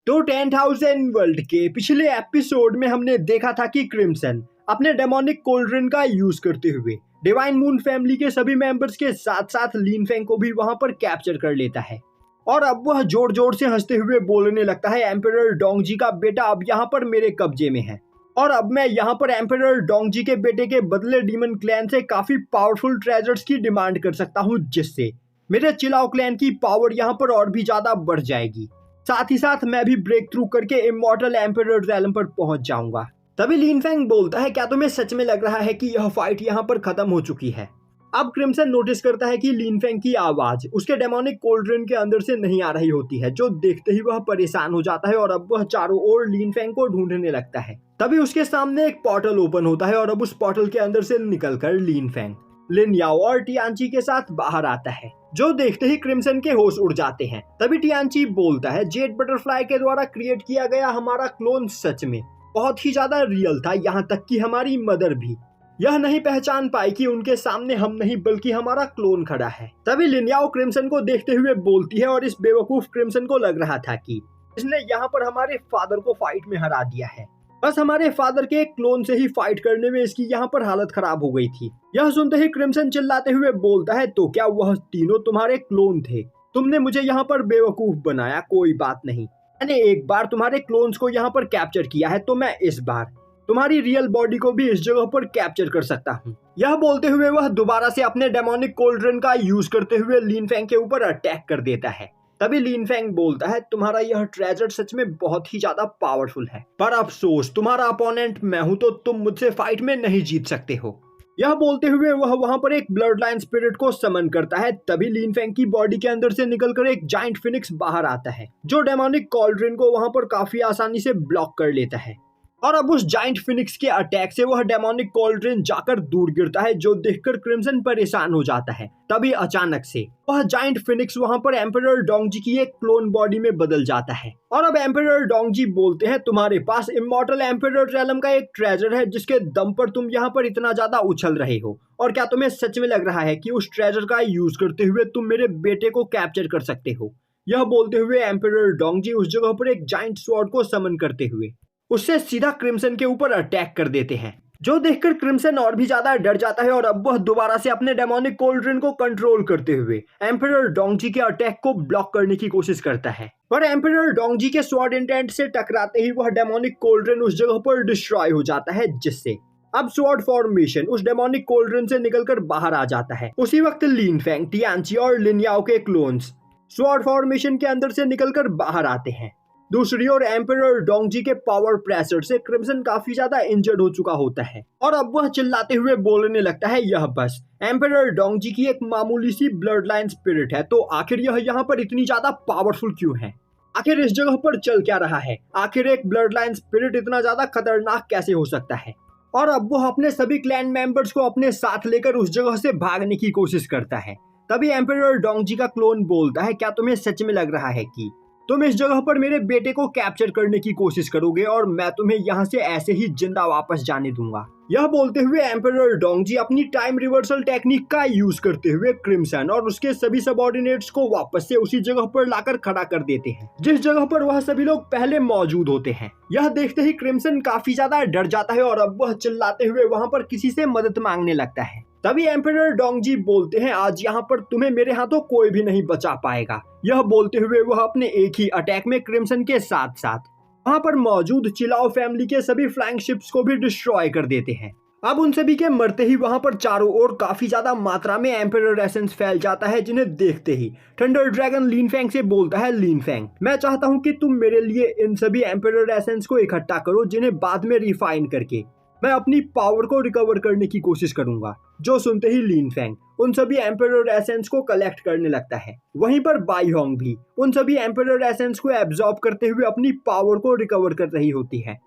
तो 10,000 वर्ल्ड के पिछले एपिसोड में हमने देखा था कि क्रिम्सन अपने डेमोनिक कोल्ड्रिन का यूज करते हुए डिवाइन मून फैमिली के सभी मेंबर्स के साथ साथ लिन फेंग को भी वहां पर कैप्चर कर लेता है। और अब वह जोर जोर से हंसते हुए बोलने लगता है, एम्परर डोंगजी का बेटा अब यहाँ पर मेरे कब्जे में है और अब मैं यहाँ पर एम्परर डोंगजी के बेटे के बदले डीमन क्लैन से काफी पावरफुल ट्रेजर्स की डिमांड कर सकता हूँ, जिससे मेरे चिलाओ क्लैन की पावर यहाँ पर और भी ज्यादा बढ़ जाएगी। साथ ही साथ मैं भी ब्रेक थ्रू करके इमॉर्टल एम्परर रैलम पर पहुंच जाऊंगा। तभी लिन फेंग बोलता है, क्या तुम्हें सच में लग रहा है कि यह फाइट यहाँ पर खत्म हो चुकी है? अब क्रिम्सन नोटिस करता है कि लिन फेंग की आवाज उसके डेमोनिक कोल्ड्रिन के अंदर से नहीं आ रही होती है, जो देखते ही वह परेशान हो जाता है और अब वह चारों ओर लिन फेंग को ढूंढने लगता है। तभी उसके सामने एक पोर्टल ओपन होता है और अब उस पोर्टल के अंदर से निकलकर लिन फेंग लिन याओ और टियानची के साथ बाहर आता है, जो देखते ही क्रिम्सन के होश उड़ जाते हैं। तभी टियानची बोलता है, जेट बटरफ्लाई के द्वारा क्रिएट किया गया हमारा क्लोन सच में बहुत ही ज्यादा रियल था, यहाँ तक कि हमारी मदर भी यह नहीं पहचान पाई कि उनके सामने हम नहीं बल्कि हमारा क्लोन खड़ा है। तभी लिन याओ क्रिम्सन को देखते हुए बोलती है और इस बेवकूफ क्रिम्सन को लग रहा था कि इसने यहाँ पर हमारे फादर को फाइट में हरा दिया है, बस हमारे फादर के क्लोन से ही फाइट करने में इसकी यहाँ पर हालत खराब हो गई थी। यह सुनते ही क्रिम्सन चिल्लाते हुए बोलता है, तो क्या वह तीनों तुम्हारे क्लोन थे? तुमने मुझे यहाँ पर बेवकूफ बनाया, कोई बात नहीं, मैंने एक बार तुम्हारे क्लोन्स को यहाँ पर कैप्चर किया है, तो मैं इस बार तुम्हारी रियल बॉडी को भी इस जगह पर कैप्चर कर सकता हूँ। यह बोलते हुए वह दोबारा से अपने डेमोनिक कोल्ड्रिन का यूज करते हुए लिन फेंग के ऊपर अटैक कर देता है। तभी लिन फेंग बोलता है, तुम्हारा यह ट्रेजर सच में बहुत ही ज्यादा पावरफुल है, पर अफसोस तुम्हारा अपोनेंट मैं हूं, तो तुम मुझसे फाइट में नहीं जीत सकते हो। यह बोलते हुए वह वहां पर एक ब्लड लाइन स्पिरिट को समन करता है। तभी लिन फेंग की बॉडी के अंदर से निकलकर एक जाइंट फिनिक्स बाहर आता है, जो डेमोनिक कोल्ड्रिन को वहां पर काफी आसानी से ब्लॉक कर लेता है। और अब उस जाइंट फिनिक्स के अटैक से वह डेमोनिक कोल्ड्रिन जाकर दूर गिरता है, जो देखकर क्रिम्सन परेशान हो जाता है। तभी अचानक से वह जाइंट फिनिक्स वहां पर एम्परर डोंगजी की एक क्लोन बॉडी में बदल जाता है। और अब एम्परर डोंगजी बोलते हैं, तुम्हारे पास इमॉर्टल एम्परर रैलम का एक ट्रेजर है, जिसके दम पर तुम यहाँ पर इतना ज्यादा उछल रहे हो, और क्या तुम्हें सच में लग रहा है कि उस ट्रेजर का यूज करते हुए तुम मेरे बेटे को कैप्चर कर सकते हो? यह बोलते हुए एम्परर डोंगजी उस जगह पर एक जाइंट स्वॉर्ड को समन करते हुए उससे सीधा क्रिम्सन के ऊपर अटैक कर देते हैं, जो देखकर क्रिम्सन और भी ज्यादा डर जाता है और अब वह दोबारा से अपने डेमोनिक कोल्ड्रिन को कंट्रोल करते हुए एम्परर डोंगजी के अटैक को ब्लॉक करने की कोशिश करता है। पर एम्परर डोंगजी के स्वॉर्ड इंटेंट से टकराते ही वह डेमोनिक कोल्ड्रिन उस जगह पर डिस्ट्रॉय हो जाता है, जिससे अब स्वॉर्ड फॉर्मेशन उस डेमोनिक कोल्ड्रिन से निकलकर बाहर आ जाता है। उसी वक्त लिन फेंग, टियानची और लिन याओ के क्लोन्स स्वॉर्ड फॉर्मेशन के अंदर से निकलकर बाहर आते हैं। दूसरी ओर एम्परर डोंगजी के पावर प्रेशर से क्रिम्सन काफी ज्यादा इंजर्ड हो चुका होता है और अब वह चिल्लाते हुए बोलने लगता है, यह बस एम्परर डोंगजी की एक मामूली सी ब्लड लाइन स्पिरिट है, तो आखिर यह यहाँ पर इतनी ज्यादा पावरफुल क्यों है? आखिर इस जगह पर चल क्या रहा है? आखिर एक ब्लड लाइन स्पिरिट इतना ज्यादा खतरनाक कैसे हो सकता है? और अब वह अपने सभी क्लैन मेंबर्स को अपने साथ लेकर उस जगह से भागने की कोशिश करता है। तभी एम्परर डोंगजी का क्लोन बोलता है, क्या तुम्हें सच में लग रहा है कि तुम इस जगह पर मेरे बेटे को कैप्चर करने की कोशिश करोगे और मैं तुम्हें यहाँ से ऐसे ही जिंदा वापस जाने दूंगा? यह बोलते हुए एम्परर डोंगजी अपनी टाइम रिवर्सल टेक्निक का यूज करते हुए क्रिम्सन और उसके सभी सबऑर्डिनेट्स को वापस से उसी जगह पर लाकर खड़ा कर देते हैं, जिस जगह पर वह सभी लोग पहले मौजूद होते हैं। यह देखते ही क्रिम्सन काफी ज्यादा डर जाता है और अब वह चिल्लाते हुए वहां पर किसी से मदद मांगने लगता है। तभी एम्परर डोंगजी बोलते हैं, आज यहाँ पर तुम्हें मेरे हाथों कोई भी नहीं बचा पाएगा। यह बोलते हुए वह अपने एक ही अटैक में क्रिम्सन के साथ साथ वहां पर मौजूद चिलाओ फैमिली के सभी फ्लाइंग शिप्स को भी डिस्ट्रॉय कर देते हैं। अब उन सभी के मरते ही वहां पर चारों ओर काफी ज्यादा मात्रा में एम्परर एसेंस फैल जाता है, जिन्हें देखते ही थंडर ड्रैगन लिन फेंग से बोलता है, लिन फेंग, मैं चाहता हूं कि तुम मेरे लिए इन सभी एम्परर एसेंस को इकट्ठा करो, जिन्हें बाद में रिफाइन करके मैं अपनी पावर को रिकवर करने की कोशिश करूंगा। जो सुनते ही लिन फेंग उन सभी एम्परर एसेंस को कलेक्ट करने लगता है। वहीं पर बाई होंग भी उन सभी एम्परर एसेंस को एब्जॉर्ब करते हुए अपनी पावर को रिकवर कर रही होती है।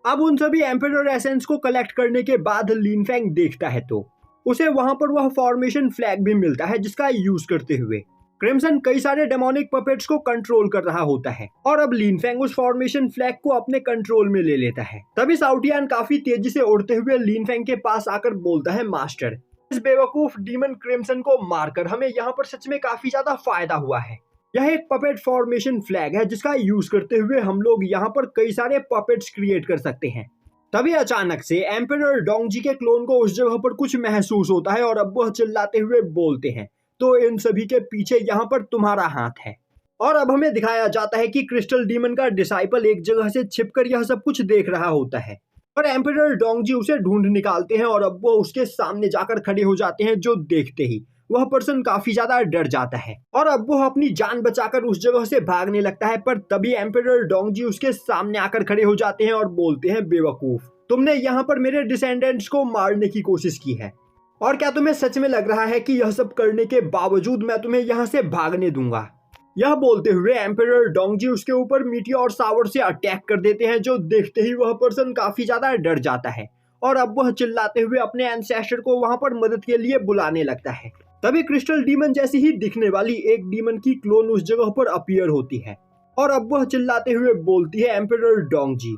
अब उन सभी एम्परर एसेंस को कलेक्ट करने के बाद लिन फेंग देखता है तो उसे वहां पर वह फॉर्मेशन फ्लैग भी मिलता है, जिसका यूज करते हुए क्रिम्सन कई सारे डेमोनिक पपेट्स को कंट्रोल कर रहा होता है और अब लिन फेंग उस फॉर्मेशन फ्लैग को अपने कंट्रोल में ले लेता है। तभी साउटियान काफी तेजी से उड़ते हुए लिन फेंग के पास आकर बोलता है, मास्टर, इस बेवकूफ डीमन क्रिम्सन को मारकर हमें यहाँ पर सच में काफी ज्यादा फायदा हुआ है। यह एक पपेट फॉर्मेशन फ्लैग है जिसका यूज करते हुए हम लोग यहाँ पर कई सारे पपेट्स क्रिएट कर सकते हैं। तभी अचानक से एम्परर डोंगजी के क्लोन को उस जगह पर कुछ महसूस होता है और अब वह चिल्लाते हुए बोलते हैं, तो इन सभी के पीछे यहाँ पर तुम्हारा हाथ है। और अब हमें दिखाया जाता है कि क्रिस्टल डीमन का डिसाइपल एक जगह से छिपकर यह सब कुछ देख रहा होता है और एम्परर डोंगजी उसे ढूंढ निकालते हैं और अब वो उसके सामने जाकर खड़े हो जाते हैं, जो देखते ही वह पर्सन काफी ज्यादा डर जाता है और अब वो अपनी जान बचाकर उस जगह से भागने लगता है। पर तभी एम्परर डोंगजी उसके सामने आकर खड़े हो जाते हैं और बोलते हैं, बेवकूफ, तुमने यहाँ पर मेरे डिसेंडेंट्स को मारने की कोशिश की है और क्या तुम्हें सच में लग रहा है कि यह सब करने के बावजूद मैं तुम्हें यहाँ से भागने दूंगा। यह बोलते हुए एम्परर डोंगजी उसके ऊपर मीटियोर शावर से अटैक कर देते हैं, जो देखते ही वह पर्सन काफी ज्यादा डर जाता है और अब वह चिल्लाते हुए अपने एंसेस्टर को वहां पर मदद के लिए बुलाने लगता है। तभी क्रिस्टल डीमन जैसी ही दिखने वाली एक डीमन की क्लोन उस जगह पर अपीयर होती है और अब वह चिल्लाते हुए बोलती है, एम्परर डोंगजी,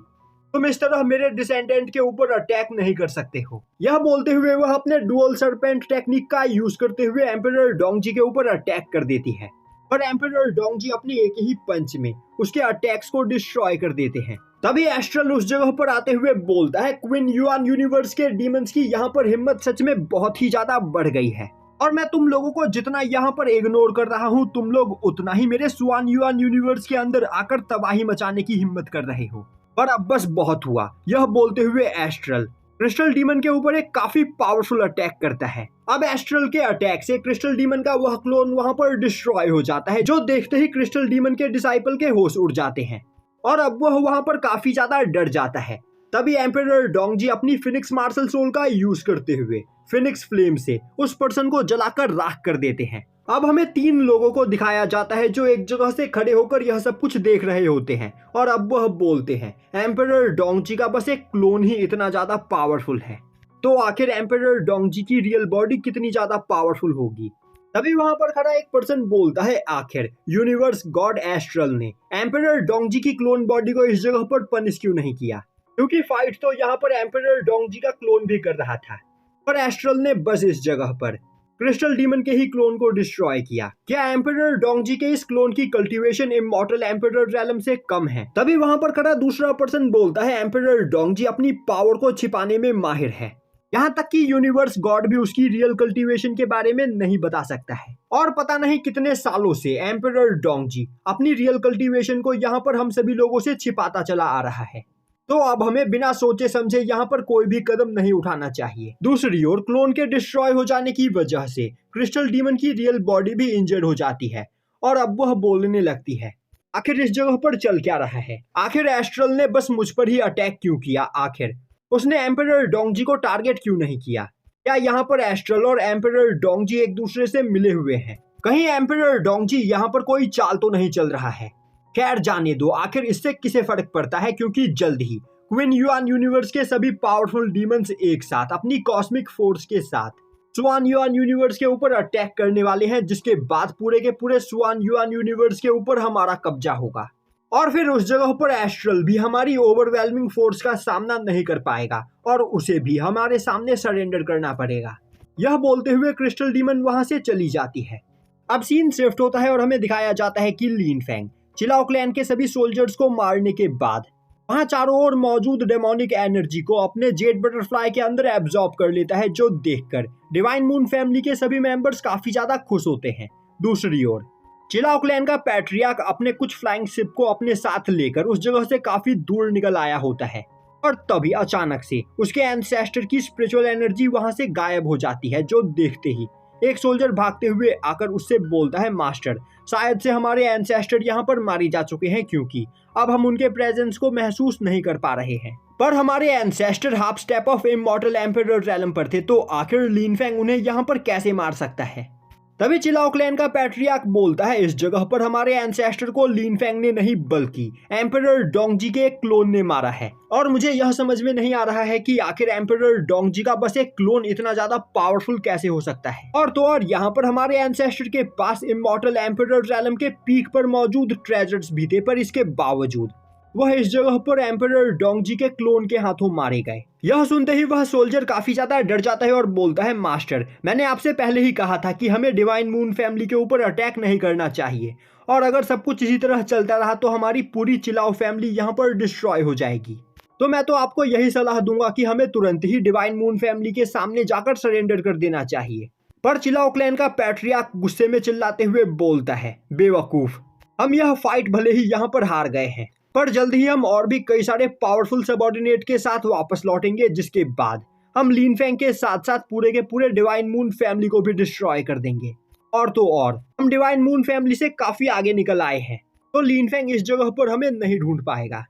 तुम इस तरह मेरे डिसेंडेंट के ऊपर अटैक नहीं कर सकते हो। यह बोलते हुए वह अपने डुअल सरपेंट टेक्निक का यूज करते हुए एम्परर डोंगजी के ऊपर अटैक कर देती है और एम्परर डोंगजी अपने एक ही पंच में उसके अटैक्स को डिस्ट्रॉय कर देते हैं। तभी एस्ट्रल उस जगह पर आते हुए बोलता है, क्वीन युआन यूनिवर्स के डीमंस की यहाँ पर हिम्मत सच में बहुत ही ज्यादा बढ़ गई है और मैं तुम लोगों को जितना यहाँ पर इग्नोर कर रहा हूँ, तुम लोग उतना ही मेरे स्वान युआन यूनिवर्स के अंदर आकर तबाही मचाने की हिम्मत कर रहे हो और अब बस बहुत हुआ। यह बोलते हुए एस्ट्रल क्रिस्टल डीमन के ऊपर एक काफी पावरफुल अटैक करता है। अब एस्ट्रल के अटैक से क्रिस्टल डीमन का वह क्लोन वहां पर डिस्ट्रॉय हो जाता है, जो देखते ही क्रिस्टल डीमन के डिसाइपल के होश उड़ जाते हैं और अब वह वहां पर काफी ज्यादा डर जाता है। तभी एम्परर डोंगजी अपनी फिनिक्स मार्शल सोल का यूज करते हुए फिनिक्स फ्लेम से उस पर्सन को जलाकर राख कर देते हैं। अब हमें 3 लोगों को दिखाया जाता है जो एक जगह से खड़े होकर यह सब कुछ देख रहे होते हैं और अब वह बोलते हैं, एम्परर डोंगजी का बस एक क्लोन ही इतना ज्यादा पावरफुल है, तो आखिर एम्परर डोंगजी की रियल बॉडी कितनी ज्यादा पावरफुल होगी। तभी वहां पर खड़ा एक पर्सन बोलता है, आखिर यूनिवर्स गॉड एस्ट्रल ने एम्परर डोंगजी की क्लोन बॉडी को इस जगह पर पनिश क्यों नहीं किया, क्योंकि फाइट तो यहाँ पर एम्परर डोंगजी का क्लोन भी कर रहा था और एस्ट्रल ने बस इस जगह पर क्रिस्टल डीमन के ही क्लोन को डिस्ट्रॉय किया। क्या एम्परर डोंगजी के इस क्लोन की कल्टीवेशन इमॉर्टल एम्परर रैलम से कम है? तभी वहां पर खड़ा दूसरा पर्सन बोलता है, एम्परर डोंगजी अपनी पावर को छिपाने में माहिर है, यहाँ तक कि यूनिवर्स गॉड भी उसकी रियल कल्टीवेशन के बारे में नहीं बता सकता है और पता नहीं कितने सालों से एम्परर डोंगजी अपनी रियल कल्टीवेशन को यहाँ पर हम सभी लोगों से छिपाता चला आ रहा है। तो अब हमें बिना सोचे समझे यहाँ पर कोई भी कदम नहीं उठाना चाहिए। दूसरी ओर क्लोन के डिस्ट्रॉय हो जाने की वजह से क्रिस्टल डीमन की रियल बॉडी भी इंजर्ड हो जाती है और अब वह बोलने लगती है, आखिर इस जगह पर चल क्या रहा है? आखिर एस्ट्रल ने बस मुझ पर ही अटैक क्यों किया? आखिर उसने एम्परर डोंगजी को टारगेट क्यों नहीं किया? क्या यहाँ पर एस्ट्रल और एम्परर डोंगजी एक दूसरे से मिले हुए हैं? कहीं एम्परर डोंगजी यहाँ पर कोई चाल तो नहीं चल रहा है? खैर जाने दो, आखिर इससे किसे फर्क पड़ता है, क्योंकि जल्द ही क्वीन युआन यूनिवर्स के सभी पावरफुल डीमंस एक साथ अपनी कॉस्मिक फोर्स के साथ स्वान युआन यूनिवर्स के ऊपर अटैक करने वाले हैं, जिसके बाद पूरे के पूरे स्वान युआन यूनिवर्स के ऊपर हमारा कब्जा होगा और फिर उस जगह पर एस्ट्रल भी हमारी ओवरवेलमिंग फोर्स का सामना नहीं कर पाएगा और उसे भी हमारे सामने सरेंडर करना पड़ेगा। यह बोलते हुए क्रिस्टल डीमन वहां से चली जाती है। अब सीन शिफ्ट होता है और हमें दिखाया जाता है कि लिन फेंग चिलाओ क्लैन के सभी सोल्जर्स को मारने के बाद वहां चारों ओर मौजूद डेमोनिक एनर्जी को अपने जेट बटरफ्लाई के अंदर एब्जॉर्ब कर लेता है, जो देखकर डिवाइन मून फैमिली के सभी मेंबर्स काफी ज्यादा खुश होते हैं। दूसरी ओर चिलाओ क्लैन का पैट्रियार्क अपने कुछ फ्लाइंग शिप को अपने साथ लेकर उस जगह से काफी दूर निकल आया होता है और तभी अचानक से उसके एंसेस्टर की स्पिरिचुअल एनर्जी वहां से गायब हो जाती है, जो देखते ही एक सोल्जर भागते हुए आकर उससे बोलता है, मास्टर, शायद से हमारे एंसेस्टर यहाँ पर मारे जा चुके हैं, क्योंकि अब हम उनके प्रेजेंस को महसूस नहीं कर पा रहे हैं। पर हमारे ancestor half step of immortal emperor realm पर थे, तो आखिर लिन फेंग उन्हें यहाँ पर कैसे मार सकता है? तभी चिलाओ क्लैन का पैट्रियार्क बोलता है, इस जगह पर हमारे एंसेस्टर को लिन फेंग ने नहीं बल्कि एम्परर डोंगजी के एक क्लोन ने मारा है और मुझे यह समझ में नहीं आ रहा है कि आखिर एम्परर डोंगजी का बस एक क्लोन इतना ज्यादा पावरफुल कैसे हो सकता है। और तो और यहाँ पर हमारे एंसेस्टर के पास इमॉर्टल एम्परर रैलम के पीक पर मौजूद ट्रेजर्स भी थे, पर इसके बावजूद वह इस जगह पर एम्परर डोंगजी के क्लोन के हाथों मारे गए। यह सुनते ही वह सोल्जर काफी ज्यादा डर जाता है और बोलता है, मास्टर, मैंने आपसे पहले ही कहा था कि हमें डिवाइन मून फैमिली के ऊपर अटैक नहीं करना चाहिए, और अगर सब कुछ इसी तरह चलता रहा तो हमारी पूरी चिलाओ फैमिली यहाँ पर डिस्ट्रॉय हो जाएगी। तो मैं तो आपको यही सलाह दूंगा कि हमें तुरंत ही डिवाइन मून फैमिली के सामने जाकर सरेंडर कर देना चाहिए। पर चिलाओ क्लैन का पैट्रियार्क गुस्से में चिल्लाते हुए बोलता है, बेवकूफ, हम यह फाइट भले ही यहाँ पर हार गए हैं, पर जल्द ही हम और भी कई सारे पावरफुल सबऑर्डिनेट के साथ वापस लौटेंगे, जिसके बाद हम लिन फेंग के साथ साथ पूरे के पूरे डिवाइन मून फैमिली को भी डिस्ट्रॉय कर देंगे। और तो और हम डिवाइन मून फैमिली से काफी आगे निकल आए हैं, तो लिन फेंग इस जगह पर हमें नहीं ढूंढ पाएगा।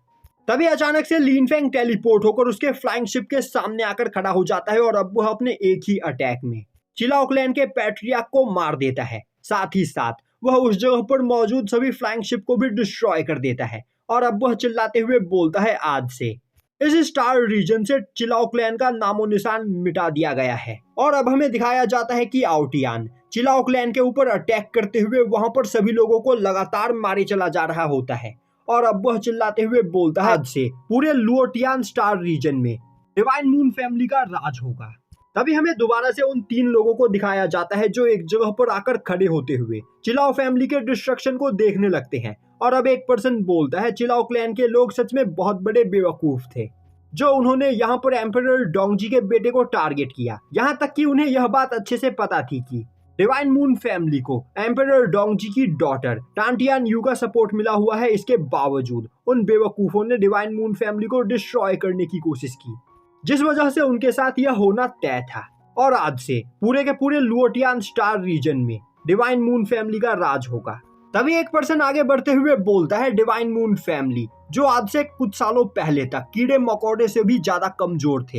तभी अचानक से लिन फेंग टेलीपोर्ट होकर उसके फ्लाइंग शिप के सामने आकर खड़ा हो जाता है और अब वह अपने एक ही अटैक में चिलाओ क्लैन के पैट्रियार्क को मार देता है। साथ ही साथ वह उस जगह पर मौजूद सभी फ्लाइंग शिप को भी डिस्ट्रॉय कर देता है और अब वह चिल्लाते हुए बोलता है, आज से इस स्टार रीजन से चिलाओ क्लैन का नामो निशान मिटा दिया गया है। और अब हमें दिखाया जाता है कि आउटियान चिलाओ क्लैन के ऊपर अटैक करते हुए वहां पर सभी लोगों को लगातार मारे चला जा रहा होता है और अब वह चिल्लाते हुए बोलता है, आज से पूरे लुओटियान स्टार रीजन में डिवाइन मून फैमिली का राज होगा। तभी हमें दोबारा से उन 3 लोगों को दिखाया जाता है जो एक जगह पर आकर खड़े होते हुए चिलाओ फैमिली के डिस्ट्रक्शन को देखने लगते हैं। और अब एक पर्सन बोलता है, चिलाओ क्लैन के लोग सच में बहुत बड़े बेवकूफ थे जो उन्होंने यहाँ पर एम्परर डोंगजी के बेटे को टारगेट किया। यहाँ तक कि उन्हें यह बात अच्छे से पता थी कि डिवाइन मून फैमिली को एम्परर डोंगजी की डॉटर टांटियान यू का सपोर्ट मिला हुआ है। इसके बावजूद उन बेवकूफों ने डिवाइन मून फैमिली को डिस्ट्रॉय करने की कोशिश की, जिस वजह से उनके साथ यह होना तय था। और आज से पूरे के पूरे लुओटियान स्टार रीजन में डिवाइन मून फैमिली का राज होगा। तभी एक पर्सन आगे बढ़ते हुए बोलता है, डिवाइन मून फैमिली जो आज से कुछ सालों पहले तक कीड़े मकोड़े से भी ज्यादा कमजोर थे,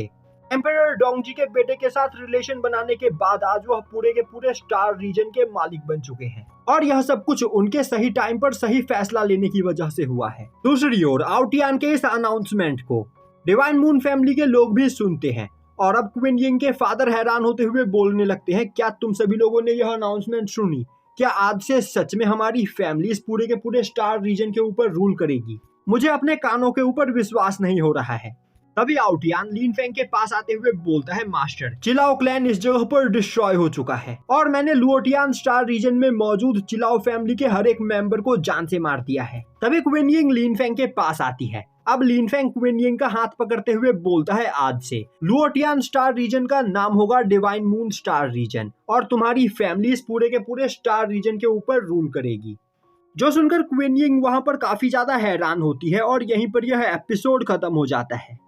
एम्परर डोंगजी के बेटे के साथ रिलेशन बनाने के बाद आज वह पूरे के पूरे स्टार रीजन के मालिक बन चुके हैं। और यह सब कुछ उनके सही टाइम पर सही फैसला लेने की वजह से हुआ है। दूसरी ओर आउटियान के इस अनाउंसमेंट को डिवाइन मून फैमिली के लोग भी सुनते हैं और अब क्वीन यिंग के फादर हैरान होते हुए बोलने लगते हैं, क्या तुम सभी लोगों ने यह अनाउंसमेंट सुनी? क्या आज से सच में हमारी फैमिली इस पूरे के पूरे स्टार रीजन के ऊपर रूल करेगी? मुझे अपने कानों के ऊपर विश्वास नहीं हो रहा है। तभी आउटियान लिन फेंग के पास आते हुए बोलता है, मास्टर, चिलाओ क्लैन इस जगह पर डिस्ट्रॉय हो चुका है और मैंने लुओटियान स्टार रीजन में मौजूद चिलाओ फैमिली के हर एक मेंबर को जान से मार दिया है। तभी क्वीन यिंग लिन फेंग के पास आती है। अब लिन फेंग क्वीन यिंग का हाथ पकड़ते हुए बोलता है, आज से लुओटियान स्टार रीजन का नाम होगा डिवाइन मून स्टार रीजन और तुम्हारी फैमिली इस पूरे के पूरे स्टार रीजन के ऊपर रूल करेगी। जो सुनकर क्वीन यिंग वहां पर काफी ज्यादा हैरान होती है और यहीं पर यह एपिसोड खत्म हो जाता है।